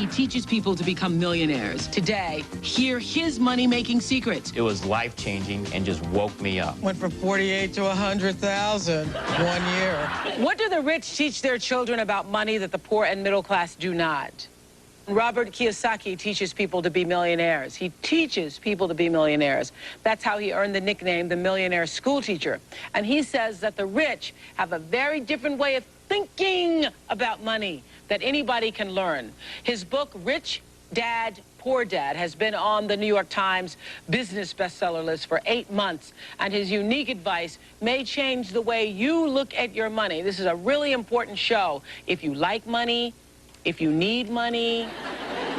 Kiyosaki teaches people to become millionaires. Today, hear his money-making secrets. It was life-changing and just woke me up. Went from 48 to 100,000 1 year. What do the rich teach their children about money that the poor and middle class do not? Robert Kiyosaki teaches people to be millionaires. He teaches people to be millionaires. That's how he earned the nickname the millionaire school teacher. And he says that the rich have a very different way of thinking about money that anybody can learn. His book, Rich Dad, Poor Dad, has been on the New York Times business bestseller list for 8 months, and his unique advice may change the way you look at your money. This is a really important show. If you like money, if you need money,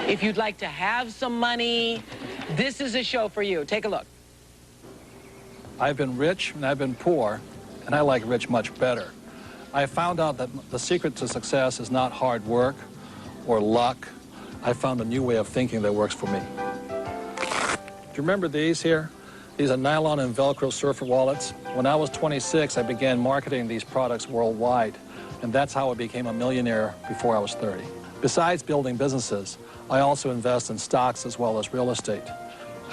if you'd like to have some money, this is a show for you. Take a look. I've been rich and I've been poor, and I like rich much better. I found out that the secret to success is not hard work or luck. I found a new way of thinking that works for me. Do you remember these here? These are nylon and Velcro surfer wallets. When I was 26, I began marketing these products worldwide. And that's how I became a millionaire before I was 30. Besides building businesses, I also invest in stocks as well as real estate.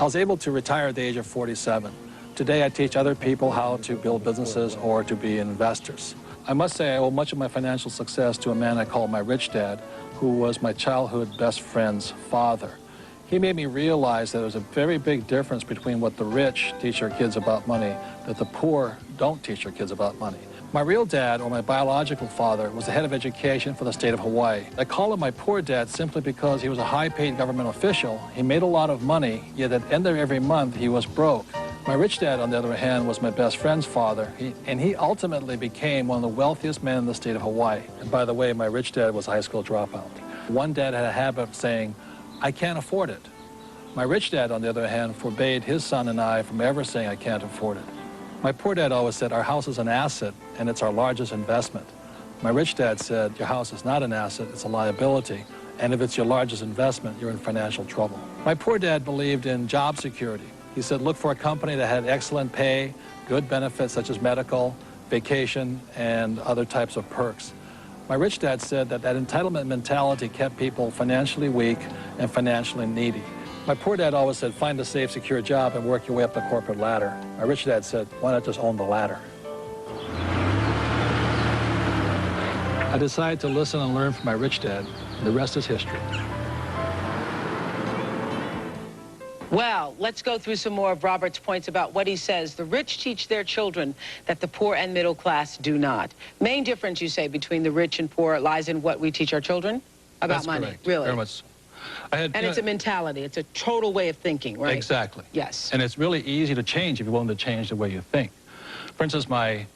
I was able to retire at the age of 47. Today I teach other people how to build businesses or to be investors. I must say I owe much of my financial success to a man I call my rich dad, who was my childhood best friend's father. He made me realize that there's a very big difference between what the rich teach their kids about money, that the poor don't teach their kids about money. My real dad, or my biological father, was the head of education for the state of Hawaii. I call him my poor dad simply because he was a high-paid government official. He made a lot of money, yet at the end of every month he was broke. My rich dad, on the other hand, was my best friend's father, and he ultimately became one of the wealthiest men in the state of Hawaii. And by the way, my rich dad was a high school dropout. One dad had a habit of saying, "I can't afford it." My rich dad, on the other hand, forbade his son and I from ever saying, "I can't afford it." My poor dad always said, "Our house is an asset, and it's our largest investment." My rich dad said, "Your house is not an asset, it's a liability, and if it's your largest investment, you're in financial trouble." My poor dad believed in job security. He said, look for a company that had excellent pay, good benefits such as medical, vacation, and other types of perks. My rich dad said that entitlement mentality kept people financially weak and financially needy. My poor dad always said, find a safe, secure job and work your way up the corporate ladder. My rich dad said, why not just own the ladder? I decided to listen and learn from my rich dad, and the rest is history. Well, let's go through some more of Robert's points about what he says. The rich teach their children that the poor and middle class do not. Main difference, you say, between the rich and poor lies in what we teach our children about That's money. Correct. Really? Very much so. And it's a mentality. It's a total way of thinking, right? Exactly. Yes. And it's really easy to change if you're willing to change the way you think. For instance, my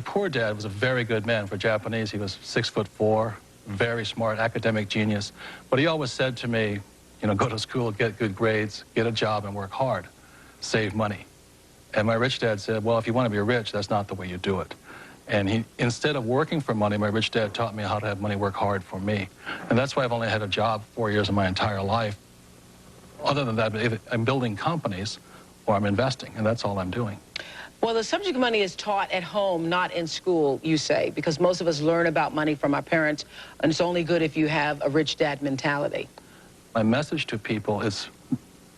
poor dad was a very good man. For Japanese, he was 6'4", very smart, academic genius. But he always said to me, you know, go to school, get good grades, get a job, and work hard. Save money. And my rich dad said, well, if you want to be rich, that's not the way you do it. And instead of working for money, my rich dad taught me how to have money work hard for me. And that's why I've only had a job 4 years of my entire life. Other than that, I'm building companies or I'm investing, and that's all I'm doing. Well, the subject of money is taught at home, not in school, you say, because most of us learn about money from our parents, and it's only good if you have a rich dad mentality. My message to people is,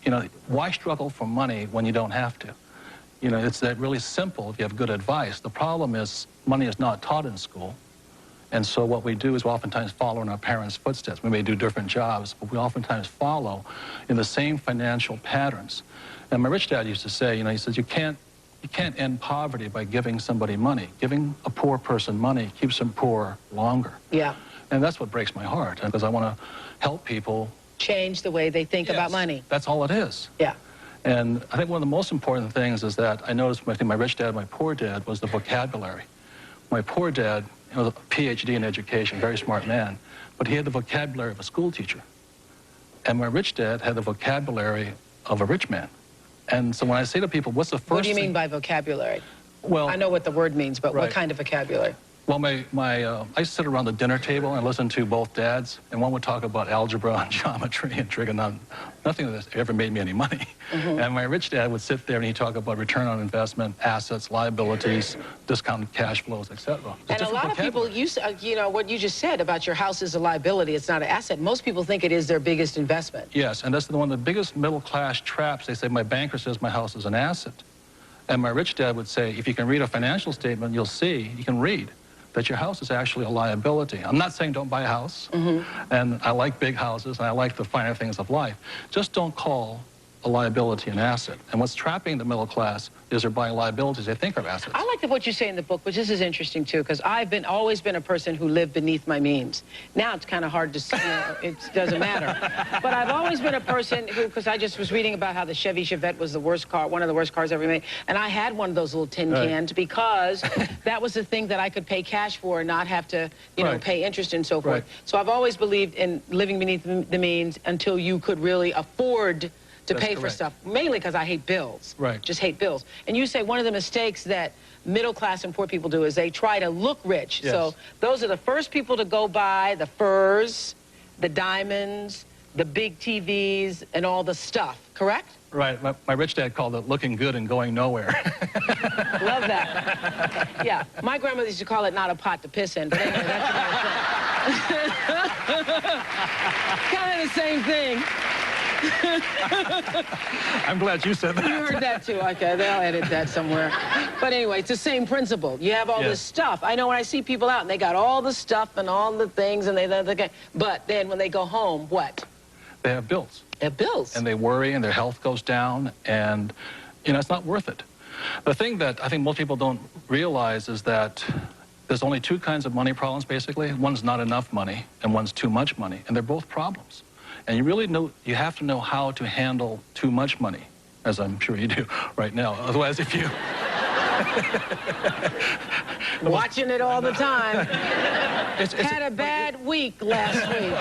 you know, why struggle for money when you don't have to? You know, it's that really simple if you have good advice. The problem is money is not taught in school. And so what we do is we oftentimes follow in our parents' footsteps. We may do different jobs, but we oftentimes follow in the same financial patterns. And my rich dad used to say, you know, he says, you can't end poverty by giving somebody money. Giving a poor person money keeps them poor longer. Yeah. And that's what breaks my heart, because I want to help people change the way they think about money. That's all it is. Yeah. And I think one of the most important things is that I noticed between my rich dad and my poor dad was the vocabulary. My poor dad was a PhD in education, very smart man, but he had the vocabulary of a school teacher. And my rich dad had the vocabulary of a rich man. And so when I say to people, what's the first What do you mean by vocabulary? Well, I know what the word means, but right. what kind of vocabulary? Well, I used to sit around the dinner table and listen to both dads, and one would talk about algebra and geometry and trigonometry. Nothing of this ever made me any money. And my rich dad would sit there and he'd talk about return on investment, assets, liabilities, discounted cash flows, etc. And a lot of people use, you know, what you just said about your house is a liability, it's not an asset. Most people think it is their biggest investment. Yes, and that's one of the biggest middle-class traps. They say, my banker says my house is an asset. And my rich dad would say, if you can read a financial statement, you'll see, you can read that your house is actually a liability. I'm not saying don't buy a house, and I like big houses, and I like the finer things of life. Just don't call a liability an asset. And what's trapping the middle class is they're buying liabilities they think are assets. I like what you say in the book, which this is interesting too, because I've always been a person who lived beneath my means. Now it's kind of hard to see, it doesn't matter. But I've always been a person who, because I just was reading about how the Chevy Chevette was the worst car, one of the worst cars ever made, and I had one of those little tin cans because that was the thing that I could pay cash for and not have to, you know, pay interest and so forth. So I've always believed in living beneath the means until you could really afford to pay for stuff, mainly because I hate bills. Just hate bills. And you say one of the mistakes that middle class and poor people do is they try to look rich. So those are the first people to go buy the furs, the diamonds, the big TVs, and all the stuff, correct? Right. My rich dad called it looking good and going nowhere. Love that. Yeah. My grandmother used to call it not a pot to piss in, but anyway, that's another thing. Kind of the same thing. I'm glad you said that. You heard that too. Okay, they'll edit that somewhere. But anyway, it's the same principle. You have all this stuff. I know when I see people out and they got all the stuff and all the things and but then when they go home, what? They have bills. They have bills. And they worry and their health goes down and, you know, it's not worth it. The thing that I think most people don't realize is that there's only two kinds of money problems, basically. One's not enough money and one's too much money, and they're both problems. And you really you have to know how to handle too much money, as I'm sure you do right now. Otherwise, if you... Watching it all the time. Had a bad week last week.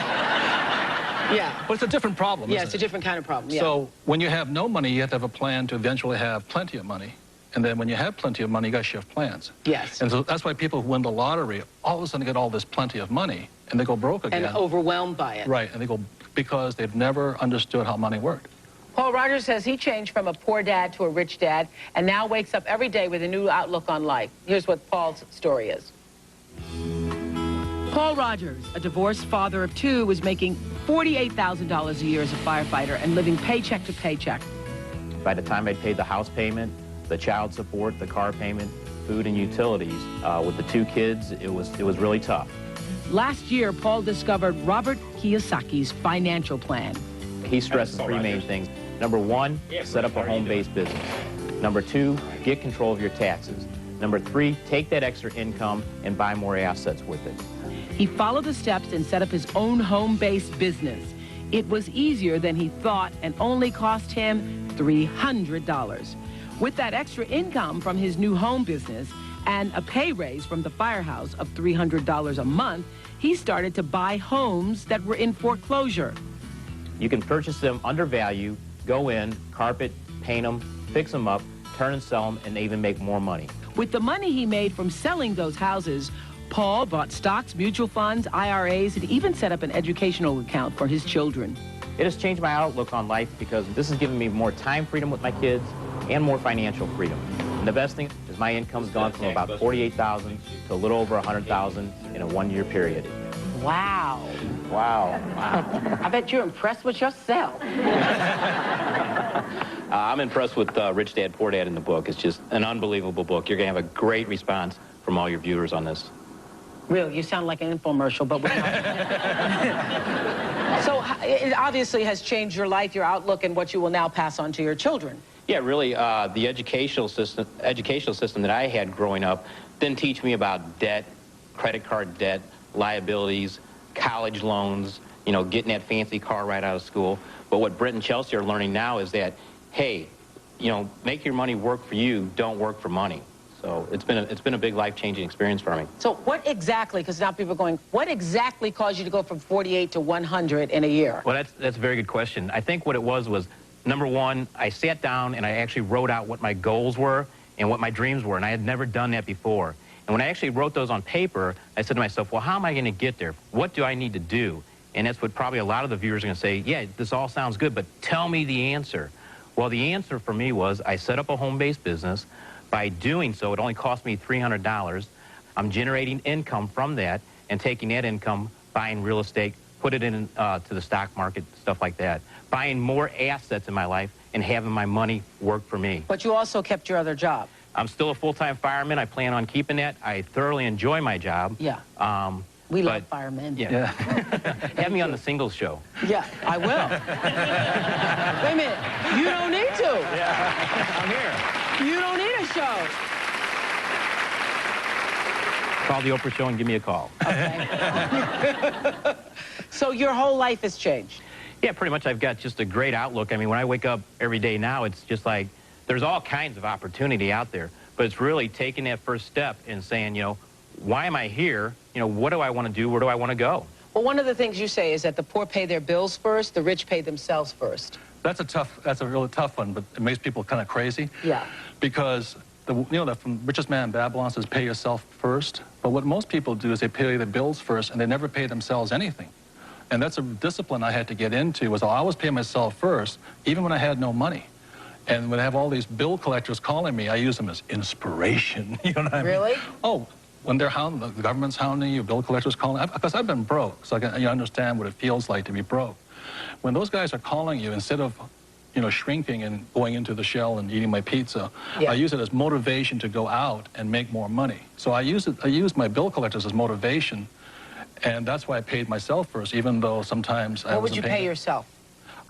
Yeah. But it's a different problem, Yeah, it's a different kind of problem, yeah. So when you have no money, you have to have a plan to eventually have plenty of money. And then when you have plenty of money, you got to shift plans. Yes. And so that's why people who win the lottery all of a sudden get all this plenty of money, and they go broke again. And overwhelmed by it. Right, and they go because they've never understood how money worked. Paul Rogers says he changed from a poor dad to a rich dad and now wakes up every day with a new outlook on life. Here's what Paul's story is. Paul Rogers, a divorced father of two, was making $48,000 a year as a firefighter and living paycheck to paycheck. By the time I'd paid the house payment, the child support, the car payment, food and utilities, with the two kids, it was really tough. Last year, Paul discovered Robert Kiyosaki's financial plan. He stresses three main things. Number one, set up a home-based business. Number two, get control of your taxes. Number three, take that extra income and buy more assets with it. He followed the steps and set up his own home-based business. It was easier than he thought and only cost him $300. With that extra income from his new home business and a pay raise from the firehouse of $300 a month, he started to buy homes that were in foreclosure. You can purchase them under value, go in, carpet, paint them, fix them up, turn and sell them, and even make more money. With the money he made from selling those houses, Paul bought stocks, mutual funds, IRAs, and even set up an educational account for his children. It has changed my outlook on life because this has given me more time freedom with my kids and more financial freedom. And the best thing is my income's gone from about $48,000 to a little over $100,000 in a one-year period. Wow. Wow. I bet you're impressed with yourself. I'm impressed with Rich Dad, Poor Dad in the book. It's just an unbelievable book. You're going to have a great response from all your viewers on this. Really, you sound like an infomercial, but we're not. So it obviously has changed your life, your outlook, and what you will now pass on to your children. Yeah, really, the educational system that I had growing up didn't teach me about debt, credit card debt, liabilities, college loans, you know, getting that fancy car right out of school. But what Britt and Chelsea are learning now is that, hey, you know, make your money work for you, don't work for money. So it's been a big life-changing experience for me. So what exactly, because now people are going, what exactly caused you to go from 48 to 100 in a year? Well, that's a very good question. I think what it was, number one, I sat down and I actually wrote out what my goals were and what my dreams were, and I had never done that before. And when I actually wrote those on paper, I said to myself, well, how am I going to get there? What do I need to do? And that's what probably a lot of the viewers are going to say, yeah, this all sounds good, but tell me the answer. Well, the answer for me was I set up a home-based business. By doing so, it only cost me $300. I'm generating income from that and taking that income, buying real estate, put it in to the stock market, stuff like that. Buying more assets in my life and having my money work for me. But you also kept your other job. I'm still a full-time fireman. I plan on keeping that. I thoroughly enjoy my job. Yeah. We love firemen. Yeah. Have me on the singles show. Yeah, I will. Wait a minute. You don't need to. Yeah. I'm here. You don't need a show. Call the Oprah show and give me a call. Okay. So your whole life has changed. Yeah, pretty much. I've got just a great outlook. I mean, when I wake up every day now, it's just like there's all kinds of opportunity out there. But it's really taking that first step and saying, you know, why am I here? You know, what do I want to do? Where do I want to go? Well, one of the things you say is that the poor pay their bills first, the rich pay themselves first. That's a really tough one, but it makes people kind of crazy. Yeah. Because from Richest Man in Babylon says pay yourself first. But what most people do is they pay their bills first and they never pay themselves anything. And that's a discipline I had to get into, was I'll always pay myself first, even when I had no money. And when I have all these bill collectors calling me, I use them as inspiration. You know what I mean? Really? Oh, when they're hounding, the government's hounding you, bill collectors calling, because I've been broke, so you understand what it feels like to be broke. When those guys are calling you, instead of, you know, shrinking and going into the shell and eating my pizza, I use it as motivation to go out and make more money. So I use my bill collectors as motivation, and that's why I paid myself first, even though sometimes I wasn't paying. What would you pay yourself?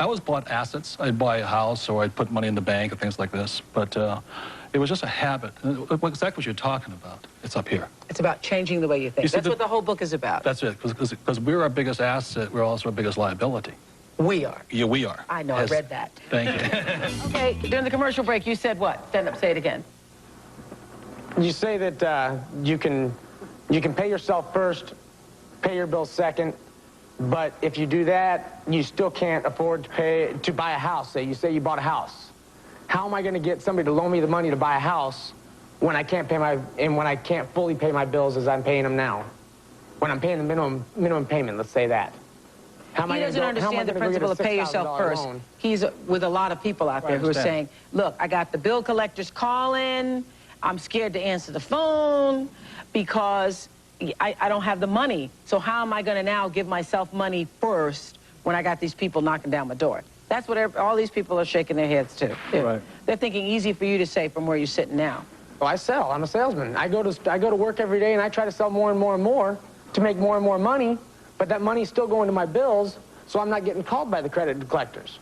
I always bought assets. I'd buy a house or I'd put money in the bank and things like this. But it was just a habit. Exactly what you're talking about. It's up here. It's about changing the way you think. That's what the whole book is about. That's it. Because we're our biggest asset, we're also our biggest liability. We are. Yeah, we are. I know, yes. I read that. Thank you. Okay, during the commercial break, you said what? Stand up, say it again. You say that you can pay yourself first, pay your bills second, but if you do that, you still can't afford to buy a house. Say you bought a house. How am I going to get somebody to loan me the money to buy a house when I can't when I can't fully pay my bills as I'm paying them now? When I'm paying the minimum payment, let's say that. He doesn't understand the principle of pay yourself first. Loan? He's with a lot of people out there who are saying, look, I got the bill collectors calling. I'm scared to answer the phone because I don't have the money. So how am I going to now give myself money first when I got these people knocking down my door? That's what all these people are shaking their heads to. Right. They're thinking easy for you to say from where you're sitting now. Well, I sell. I'm a salesman. I go to work every day and I try to sell more and more and more to make more and more money. But that money's still going to my bills, so I'm not getting called by the credit collectors.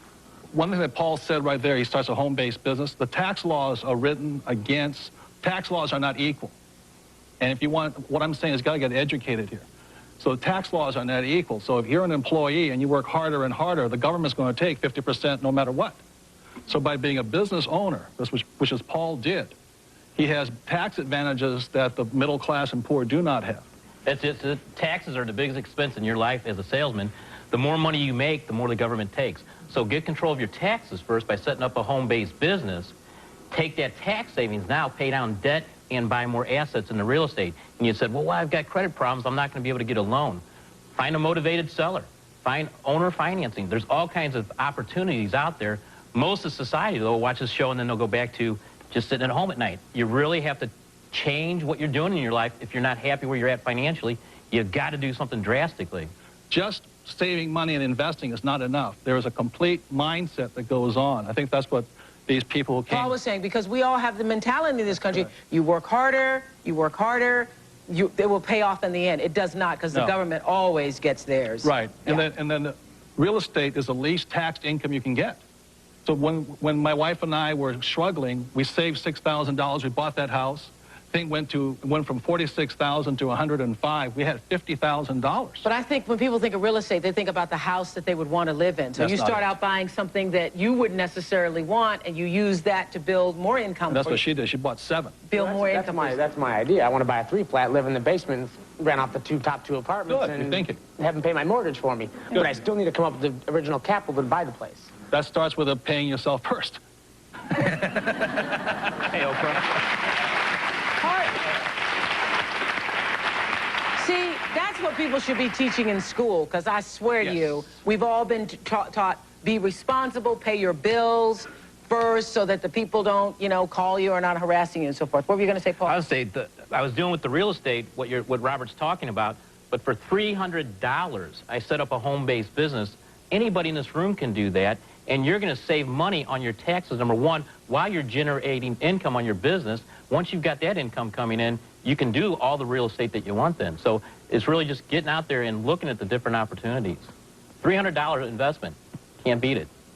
One thing that Paul said right there, he starts a home-based business. The tax laws are written against, tax laws are not equal. And if you want, what I'm saying is you got to get educated here. So the tax laws are not equal. So if you're an employee and you work harder and harder, the government's going to take 50% no matter what. So by being a business owner, which is Paul did, he has tax advantages that the middle class and poor do not have. That's it. The taxes are the biggest expense in your life as a salesman. The more money you make, the more the government takes. So get control of your taxes first by setting up a home-based business. Take that tax savings now, pay down debt, and buy more assets in the real estate. And you said, well, I've got credit problems. I'm not going to be able to get a loan. Find a motivated seller. Find owner financing. There's all kinds of opportunities out there. Most of society, though, will watch this show and then they'll go back to just sitting at home at night. You really have to change what you're doing in your life. If you're not happy where you're at financially, you've got to do something drastically. Just saving money and investing is not enough. There is a complete mindset that goes on. I think that's what these people came... Paul was saying, because we all have the mentality in this country, right. You work harder, they will pay off in the end. It does not, because the government always gets theirs. Right, yeah. and then real estate is the least taxed income you can get. So when my wife and I were struggling, we saved $6,000, we bought that house. Thing went from $46,000 to $105,000. We had $50,000. But I think when people think of real estate, they think about the house that they would want to live in. So you start out buying something that you wouldn't necessarily want, and you use that to build more income. And that's what she did. She bought 7. Build more income. That's my idea. I want to buy a 3-flat, live in the basement, rent off the top two apartments, and have them pay my mortgage for me. Good. But I still need to come up with the original capital to buy the place. That starts with paying yourself first. Hey, Oprah. That's what people should be teaching in school, because I swear to you, we've all been taught be responsible, pay your bills first so that the people don't, you know, call you or not harassing you and so forth. What were you going to say, Paul? I would say I was doing with the real estate what Robert's talking about, but for $300, I set up a home-based business. Anybody in this room can do that, and you're going to save money on your taxes, number one, while you're generating income on your business. Once you've got that income coming in, you can do all the real estate that you want then. So it's really just getting out there and looking at the different opportunities. $300 investment, can't beat it.